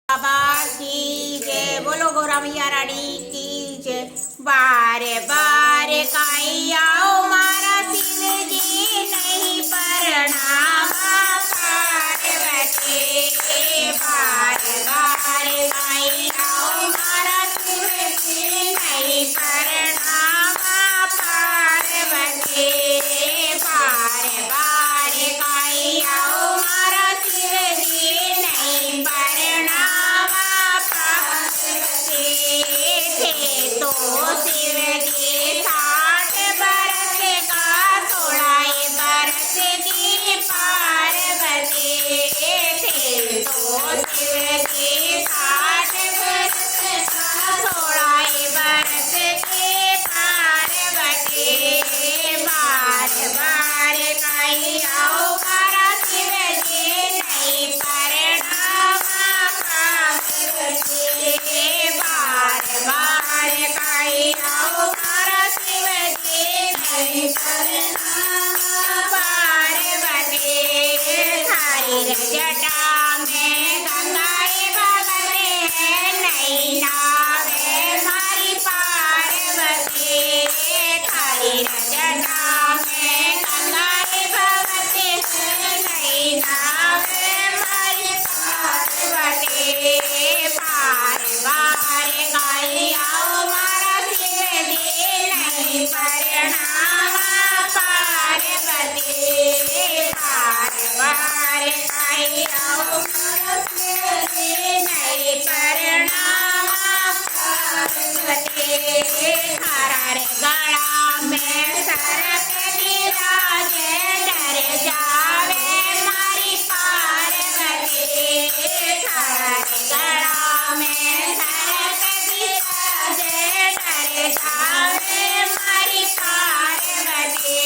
बाबा की जय, बोलो गौरा मैया रानी की जय। बारे बारे काई आओ मारा शिव जी नहीं प्रणाम पार्वती। बारे बारे काई आओ मारा शिव जी नहीं प्रणाम पार्वती। बारे बारे काई आओ मारा शिव जी नहीं प्रणाम तो शिव जी 60 बरस का 16 बरस की पार्वती थे। तो शिव जी 60 बरस का 16 बरस की पार्वती। बार बार काई आओ मारा शिव जी नहीं प्रणाम पार्वती। बार बार काई आओ मारा शिव जी नहीं प्रणाम पार्वती। थारी जटा में गंगाए भगते हैं नहीं नावे मारी पार्वती। थारी जटा में गंगाए भगते हैं नहीं नावे मारी पार्वती। बार बार काई आओ मारा शिव जी नहीं प्रणाम पार्वती। बार बार काई आओ मारा शिव जी नहीं प्रणाम पार्वती। हरा रे गला में सरक विराजे डर जावे मारी पार्वती। हरा रे गला में सरक विराजे डर जावे मारी पार्वती।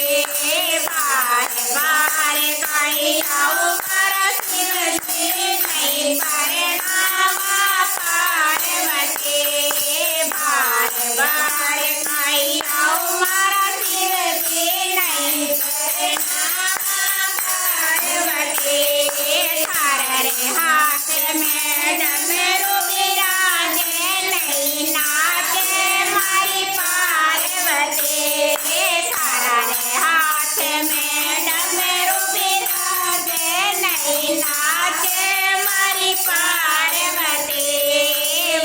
बार बार काई आओ मारा शिव जी नहीं प्रणाम पार्वती। बार बार काई आओ मारा शिव जी नहीं प्रणाम पार्वती। हर हाथ में डमरू विराजे नहीं नाचे मारी पार्वती। हर हाथ में डमरू विराजे नहीं नाचे मारी पार्वती।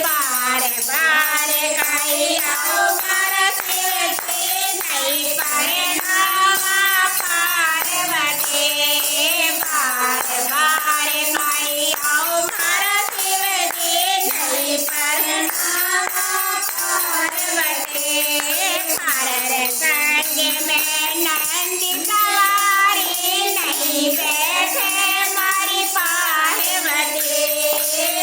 बार बार काई आओ मारा शिव जी नहीं प्रणाम पार्वती। बार बार काई आओ मारा शिव जी नहीं प्रणाम पार्वती। हर संग में नंदी सवारी नहीं बैठे मारी पार्वती।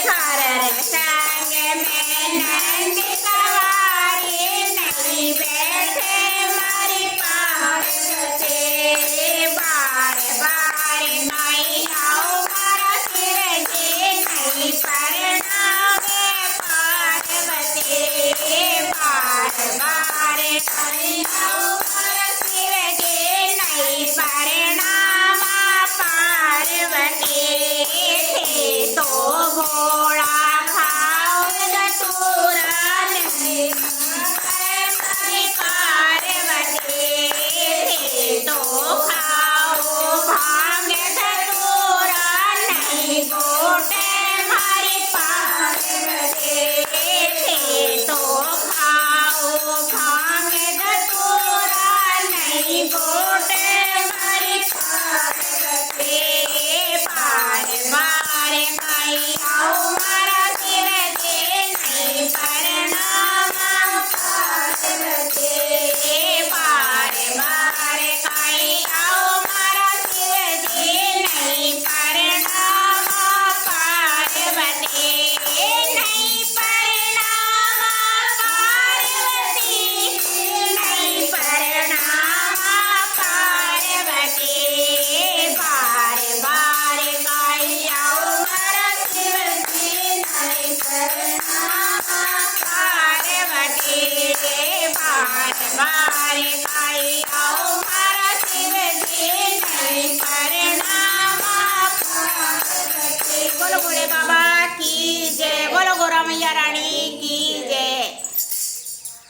हर संग में नंदी सवारी नहीं बैठे मारी पार्वती। बार बार काई आओ मारा शिव जी नहीं प्रणाम पार्वती। बार बार काई आओ मारा शिव जी नहीं प्रणाम पार्वती। थे तो घोड़ा खाओ धतूरा नहीं मारी पार्वती। थे तो खाओ भांग धतूरा नहीं गोटे मारी पार्वती। थे तो खाओ भांग धतूरा नहीं गोटे मारी पार्वती। बार बार काई आओ मारा शिव जी नहीं प्रणाम पार्वती। बार बार काई आओ मारा शिव जी नहीं प्रणाम पार्वती। नहीं प्रणाम पार्वती। नहीं प्रणाम पार्वती। बार बार काई आओ मारा शिव जी नहीं प्रणाम पार्वती। बार बार